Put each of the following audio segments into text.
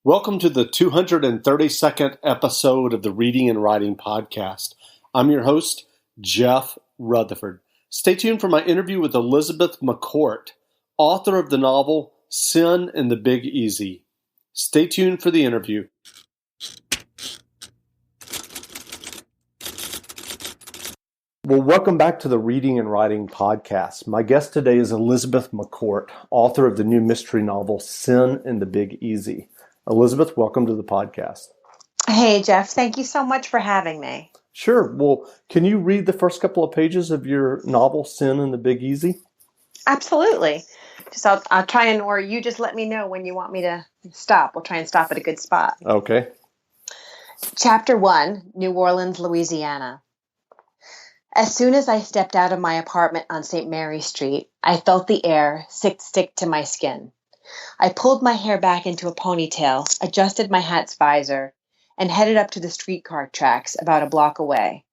Welcome to the 232nd episode of the Reading and Writing Podcast. I'm your host, Jeff Rutherford. Stay tuned for my interview with Elizabeth McCourt, author of the novel Sin and the Big Easy. Stay tuned for the interview. Well, welcome back to the Reading and Writing Podcast. My guest today is Elizabeth McCourt, author of the new mystery novel Sin and the Big Easy. Elizabeth, welcome to the podcast. Hey, Jeff. Thank you so much for having me. Sure. Well, can you read the first couple of pages of your novel, Sin and the Big Easy? Absolutely. I'll try or you just let me know when you want me to stop. We'll try and stop at a good spot. Okay. Chapter 1, New Orleans, Louisiana. As soon as I stepped out of my apartment on St. Mary Street, I felt the air stick to my skin. I pulled my hair back into a ponytail, adjusted my hat's visor, and headed up to the streetcar tracks about a block away.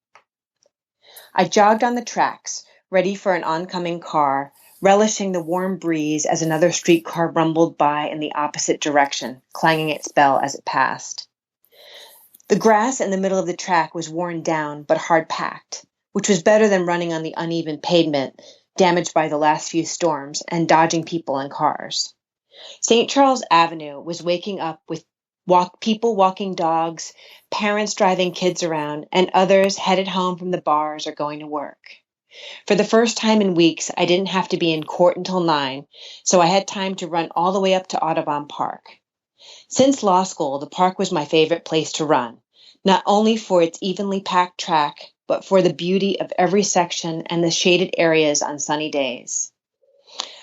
I jogged on the tracks, ready for an oncoming car, relishing the warm breeze as another streetcar rumbled by in the opposite direction, clanging its bell as it passed. The grass in the middle of the track was worn down but hard-packed, which was better than running on the uneven pavement, damaged by the last few storms, and dodging people and cars. St. Charles Avenue was waking up with people walking dogs, parents driving kids around, and others headed home from the bars or going to work. For the first time in weeks, I didn't have to be in court until 9, so I had time to run all the way up to Audubon Park. Since law school, the park was my favorite place to run, not only for its evenly packed track, but for the beauty of every section and the shaded areas on sunny days.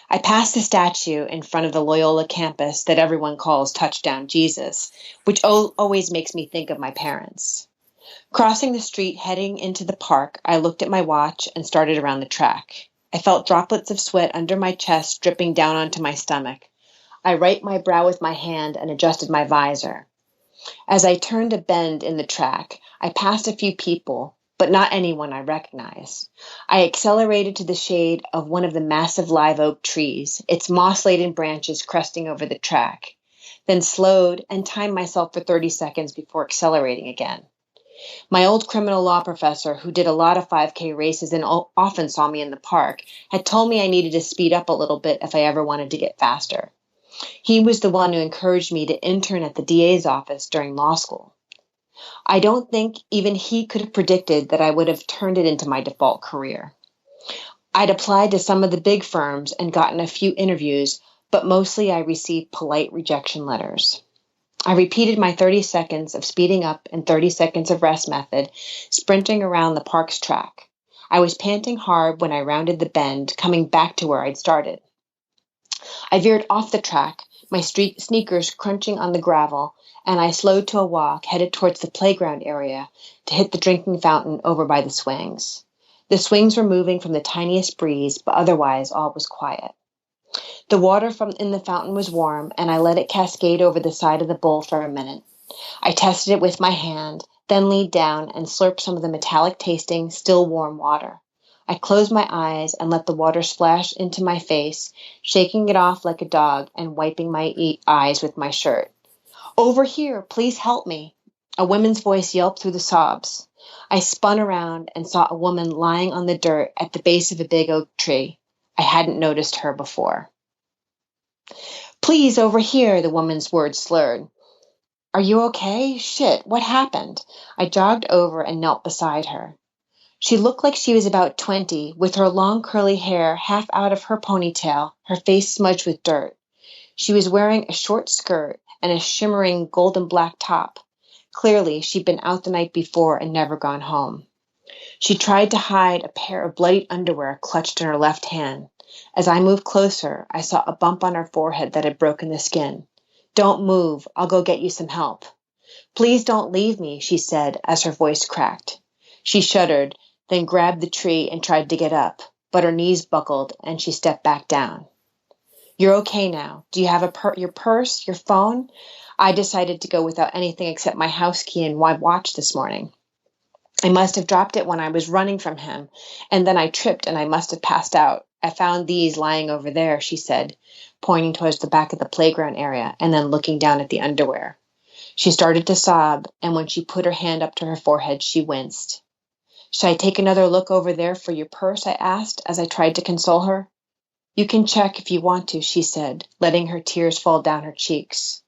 I passed the statue in front of the Loyola campus that everyone calls Touchdown Jesus, which always makes me think of my parents. Crossing the street heading into the park, I looked at my watch and started around the track. I felt droplets of sweat under my chest dripping down onto my stomach. I wiped my brow with my hand and adjusted my visor. As I turned a bend in the track, I passed a few people, but not anyone I recognized. I accelerated to the shade of one of the massive live oak trees, its moss-laden branches cresting over the track, then slowed and timed myself for 30 seconds before accelerating again. My old criminal law professor, who did a lot of 5K races and often saw me in the park, had told me I needed to speed up a little bit if I ever wanted to get faster. He was the one who encouraged me to intern at the DA's office during law school. I don't think even he could have predicted that I would have turned it into my default career. I'd applied to some of the big firms and gotten a few interviews, but mostly I received polite rejection letters. I repeated my 30 seconds of speeding up and 30 seconds of rest method, sprinting around the park's track. I was panting hard when I rounded the bend, coming back to where I'd started. I veered off the track, my sneakers crunching on the gravel, and I slowed to a walk, headed towards the playground area to hit the drinking fountain over by the swings. The swings were moving from the tiniest breeze, but otherwise all was quiet. The water in the fountain was warm, and I let it cascade over the side of the bowl for a minute. I tested it with my hand, then leaned down and slurped some of the metallic-tasting, still warm water. I closed my eyes and let the water splash into my face, shaking it off like a dog and wiping my eyes with my shirt. "Over here, please help me," a woman's voice yelped through the sobs. I spun around and saw a woman lying on the dirt at the base of a big oak tree. I hadn't noticed her before. "Please, over here," the woman's words slurred. "Are you okay? Shit, what happened?" I jogged over and knelt beside her. She looked like she was about 20, with her long curly hair half out of her ponytail, her face smudged with dirt. She was wearing a short skirt and a shimmering golden black top. Clearly, she'd been out the night before and never gone home. She tried to hide a pair of bloodied underwear clutched in her left hand. As I moved closer, I saw a bump on her forehead that had broken the skin. "Don't move. I'll go get you some help." "Please don't leave me," she said as her voice cracked. She shuddered, then grabbed the tree and tried to get up, but her knees buckled and she stepped back down. "You're okay now. Do you have your purse, your phone?" I decided to go without anything except my house key and my watch this morning. I must have dropped it when I was running from him, and then I tripped and I must have passed out. I found these lying over there, she said, pointing towards the back of the playground area and then looking down at the underwear. She started to sob, and when she put her hand up to her forehead, she winced. Should I take another look over there for your purse? I asked as I tried to console her. You can check if you want to, she said, letting her tears fall down her cheeks.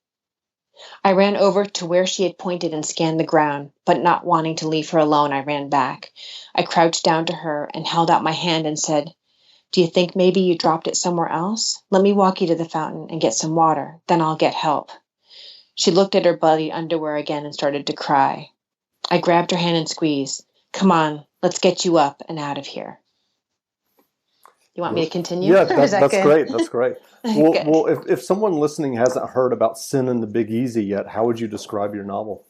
I ran over to where she had pointed and scanned the ground, but not wanting to leave her alone, I ran back. I crouched down to her and held out my hand and said, Do you think maybe you dropped it somewhere else? Let me walk you to the fountain and get some water, then I'll get help. She looked at her bloody underwear again and started to cry. I grabbed her hand and squeezed. Come on, let's get you up and out of here. You want me to continue? Yeah, Or is that that's good? great. That's great. Well, Good. well, if someone listening hasn't heard about Sin and the Big Easy yet, how would you describe your novel?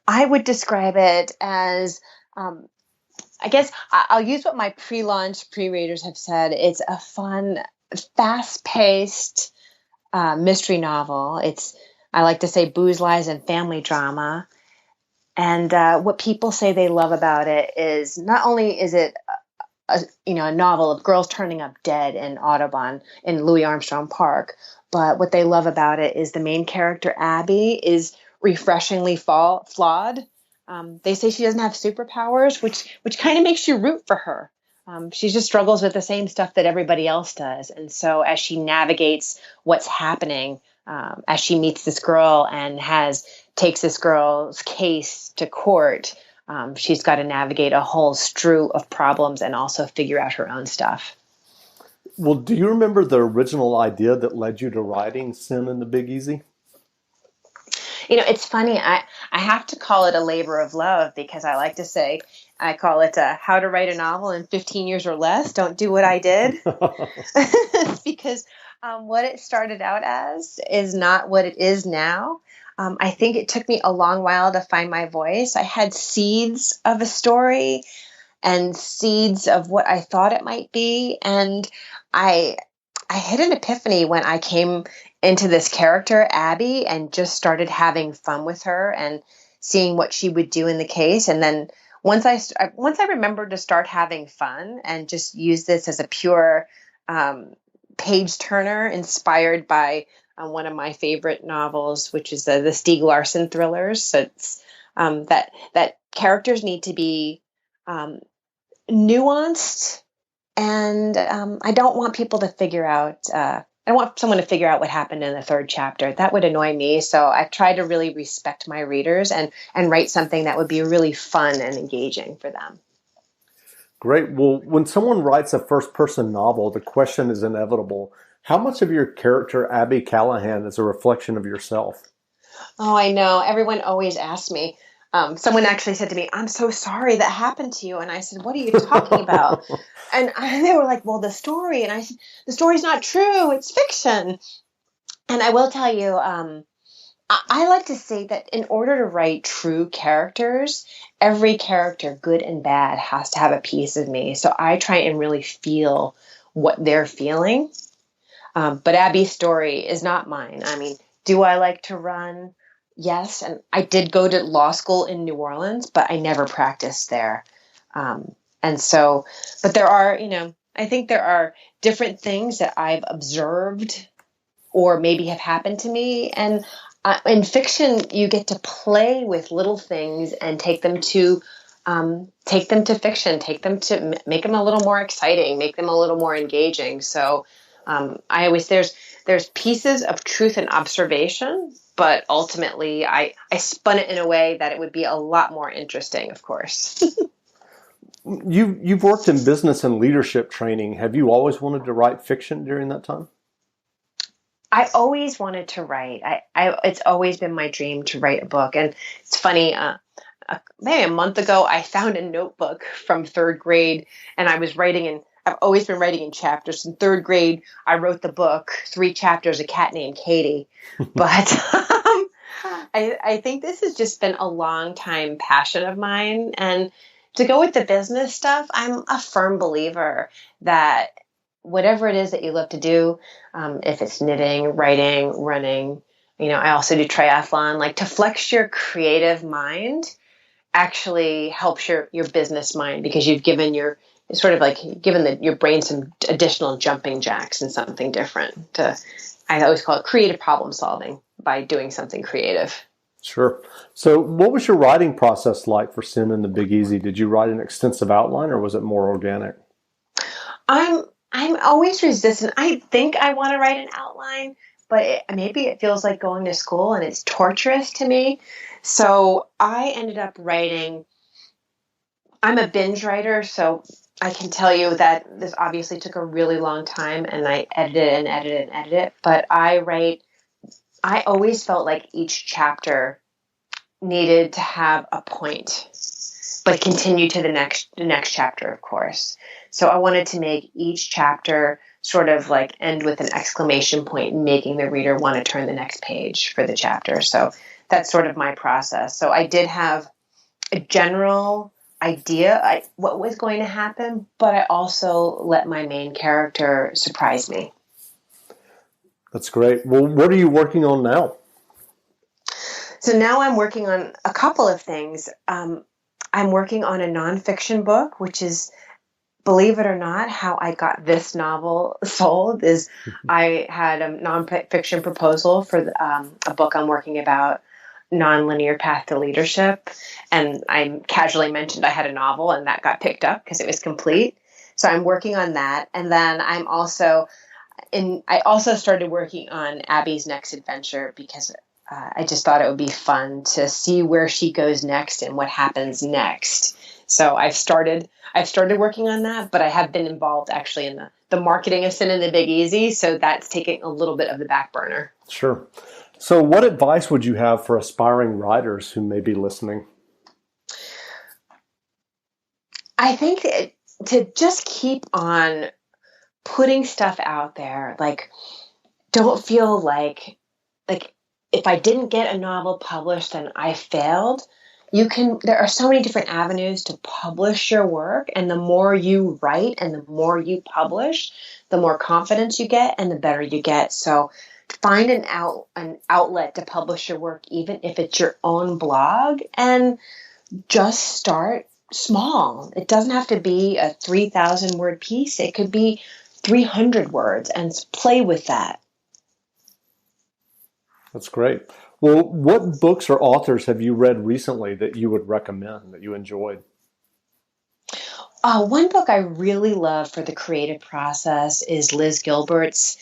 I would describe it as, I guess I'll use what my pre-launch pre-readers have said. It's a fun, fast-paced mystery novel. I like to say booze, lies, and family drama. And what people say they love about it is not only is it a novel of girls turning up dead in Audubon in Louis Armstrong Park, but what they love about it is the main character Abby is refreshingly flawed. They say she doesn't have superpowers, which kind of makes you root for her. She just struggles with the same stuff that everybody else does, and so as she navigates what's happening, as she meets this girl and takes this girl's case to court. She's got to navigate a whole strew of problems and also figure out her own stuff. Well, do you remember the original idea that led you to writing Sin and the Big Easy? It's funny. I have to call it a labor of love because I like to say, I call it how to write a novel in 15 years or less. Don't do what I did. Because what it started out as is not what it is now. I think it took me a long while to find my voice. I had seeds of a story and seeds of what I thought it might be. And I had an epiphany when I came into this character, Abby, and just started having fun with her and seeing what she would do in the case. And then once I remembered to start having fun and just use this as a pure page turner inspired by one of my favorite novels, which is the Stieg Larsson thrillers. So it's that characters need to be nuanced, and I don't want people to figure out. I don't want someone to figure out what happened in the third chapter. That would annoy me. So I try to really respect my readers and write something that would be really fun and engaging for them. Great. Well, when someone writes a first-person novel, the question is inevitable. How much of your character, Abby Callahan, is a reflection of yourself? Oh, I know. Everyone always asks me. Someone actually said to me, I'm so sorry that happened to you. And I said, what are you talking about? And they were like, well, the story. And I said, the story's not true. It's fiction. And I will tell you, I like to say that in order to write true characters, every character, good and bad, has to have a piece of me. So I try and really feel what they're feeling. But Abby's story is not mine. I mean, do I like to run? Yes. And I did go to law school in New Orleans, but I never practiced there. But there are, I think there are different things that I've observed or maybe have happened to me. And in fiction, you get to play with little things and take them to fiction, take them to make them a little more exciting, make them a little more engaging. So there's pieces of truth and observation, but ultimately I spun it in a way that it would be a lot more interesting, of course. You've worked in business and leadership training. Have you always wanted to write fiction during that time? I always wanted to write. It's always been my dream to write a book. And it's funny, maybe a month ago, I found a notebook from third grade, and I've always been writing in chapters. In third grade, I wrote the book, 3 chapters, A Cat Named Katie. But I think this has just been a long time passion of mine. And to go with the business stuff, I'm a firm believer that whatever it is that you love to do, if it's knitting, writing, running, I also do triathlon, like to flex your creative mind actually helps your business mind because you've given your it's sort of like giving your brain some additional jumping jacks and something different. I always call it creative problem solving by doing something creative. Sure. So what was your writing process like for Sin and the Big Easy? Did you write an extensive outline or was it more organic? I'm always resistant. I think I want to write an outline, but maybe it feels like going to school and it's torturous to me. So I ended up writing. I'm a binge writer, so I can tell you that this obviously took a really long time, and I edited and edited and edited. But I always felt like each chapter needed to have a point, but continue to the next chapter, of course. So I wanted to make each chapter sort of like end with an exclamation point, making the reader want to turn the next page for the chapter. So that's sort of my process. So I did have a general idea what was going to happen, but I also let my main character surprise me. That's great. Well, what are you working on now? So now I'm working on a couple of things. I'm working on a nonfiction book, which is, believe it or not, how I got this novel sold is I had a nonfiction proposal for a book I'm working about, Nonlinear Path to Leadership. And I casually mentioned I had a novel and that got picked up because it was complete. So I'm working on that. And then I also started working on Abby's next adventure because I just thought it would be fun to see where she goes next and what happens next. So I've started working on that, but I have been involved actually in the marketing of Sin and the Big Easy. So that's taking a little bit of the back burner. Sure. So what advice would you have for aspiring writers who may be listening? I think to just keep on putting stuff out there. Like, don't feel like if I didn't get a novel published, then I failed. There are so many different avenues to publish your work. And the more you write and the more you publish, the more confidence you get and the better you get. So find an outlet to publish your work, even if it's your own blog, and just start small. It doesn't have to be a 3,000 word piece. It could be 300 words and play with that. That's great. Well, what books or authors have you read recently that you would recommend, that you enjoyed? One book I really love for the creative process is Liz Gilbert's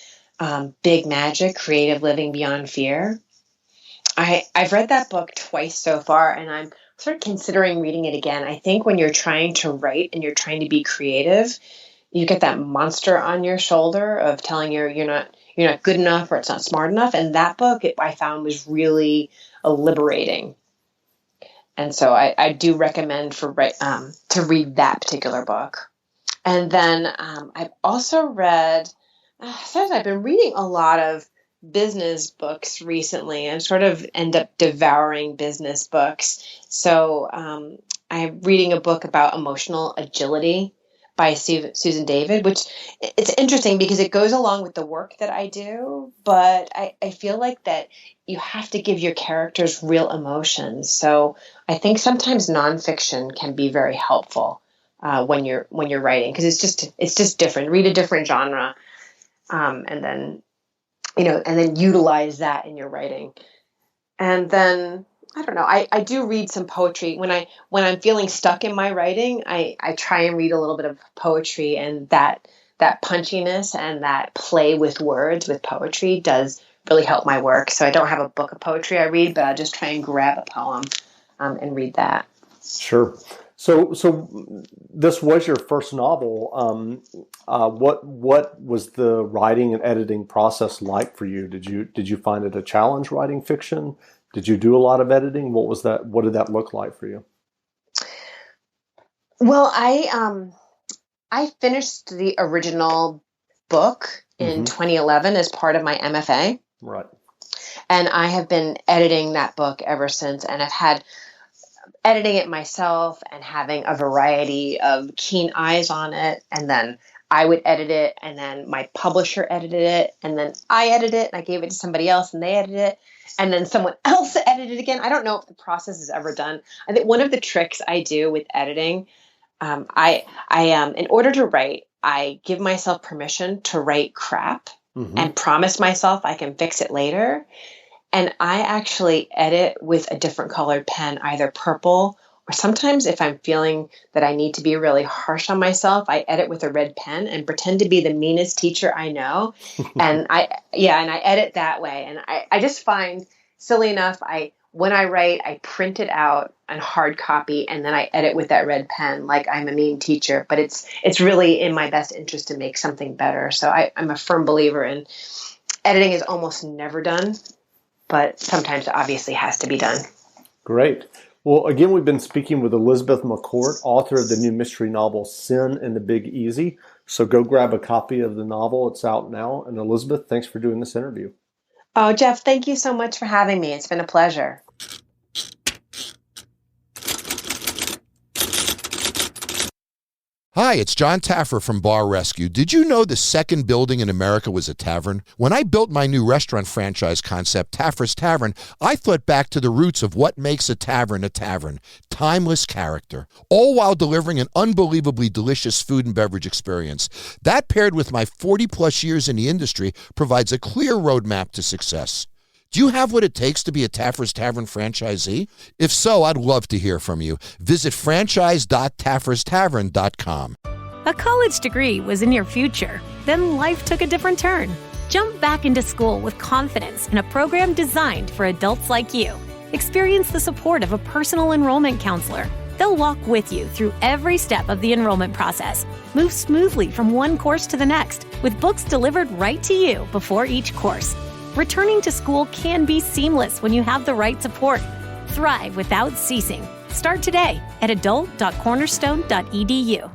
Big Magic, Creative Living Beyond Fear. I've read that book twice so far, and I'm sort of considering reading it again. I think when you're trying to write and you're trying to be creative, you get that monster on your shoulder of telling you you're not good enough or it's not smart enough. And that book I found was really liberating. And so I do recommend to read that particular book. And then I've also read, I've been reading a lot of business books recently and sort of end up devouring business books. So I'm reading a book about emotional agility by Susan David, which it's interesting because it goes along with the work that I do, but I feel like that you have to give your characters real emotions. So I think sometimes nonfiction can be very helpful when you're writing, because it's just different. Read a different genre, and then utilize that in your writing. And then I don't know. I do read some poetry when I'm feeling stuck in my writing. I try and read a little bit of poetry, and that punchiness and that play with words with poetry does really help my work. So I don't have a book of poetry I read, but I just try and grab a poem and read that. Sure. So this was your first novel. What was the writing and editing process like for you? Did you find it a challenge writing fiction? Did you do a lot of editing? What was that? What did that look like for you? Well, I finished the original book in 2011 as part of my MFA. Right. And I have been editing that book ever since, and I've had editing it myself and having a variety of keen eyes on it. And then I would edit it, and then my publisher edited it, and then I edited it, and I gave it to somebody else, and they edited it, and then someone else edited it again. I don't know if the process is ever done. I think one of the tricks I do with editing, In order to write, I give myself permission to write crap and promise myself I can fix it later. And I actually edit with a different colored pen, either purple or sometimes if I'm feeling that I need to be really harsh on myself, I edit with a red pen and pretend to be the meanest teacher I know. And I edit that way. And I just find, silly enough, when I write, I print it out on hard copy and then I edit with that red pen like I'm a mean teacher. But it's really in my best interest to make something better. So I'm a firm believer in editing is almost never done, but sometimes it obviously has to be done. Great. Well, again, we've been speaking with Elizabeth McCourt, author of the new mystery novel, Sin and the Big Easy. So go grab a copy of the novel. It's out now. And Elizabeth, thanks for doing this interview. Oh, Jeff, thank you so much for having me. It's been a pleasure. Hi, it's John Taffer from Bar Rescue. Did you know the second building in America was a tavern? When I built my new restaurant franchise concept, Taffer's Tavern, I thought back to the roots of what makes a tavern, timeless character, all while delivering an unbelievably delicious food and beverage experience. That, paired with my 40-plus years in the industry, provides a clear roadmap to success. Do you have what it takes to be a Taffer's Tavern franchisee? If so, I'd love to hear from you. Visit franchise.tafferstavern.com. A college degree was in your future. Then life took a different turn. Jump back into school with confidence in a program designed for adults like you. Experience the support of a personal enrollment counselor. They'll walk with you through every step of the enrollment process. Move smoothly from one course to the next, with books delivered right to you before each course. Returning to school can be seamless when you have the right support. Thrive without ceasing. Start today at adult.cornerstone.edu.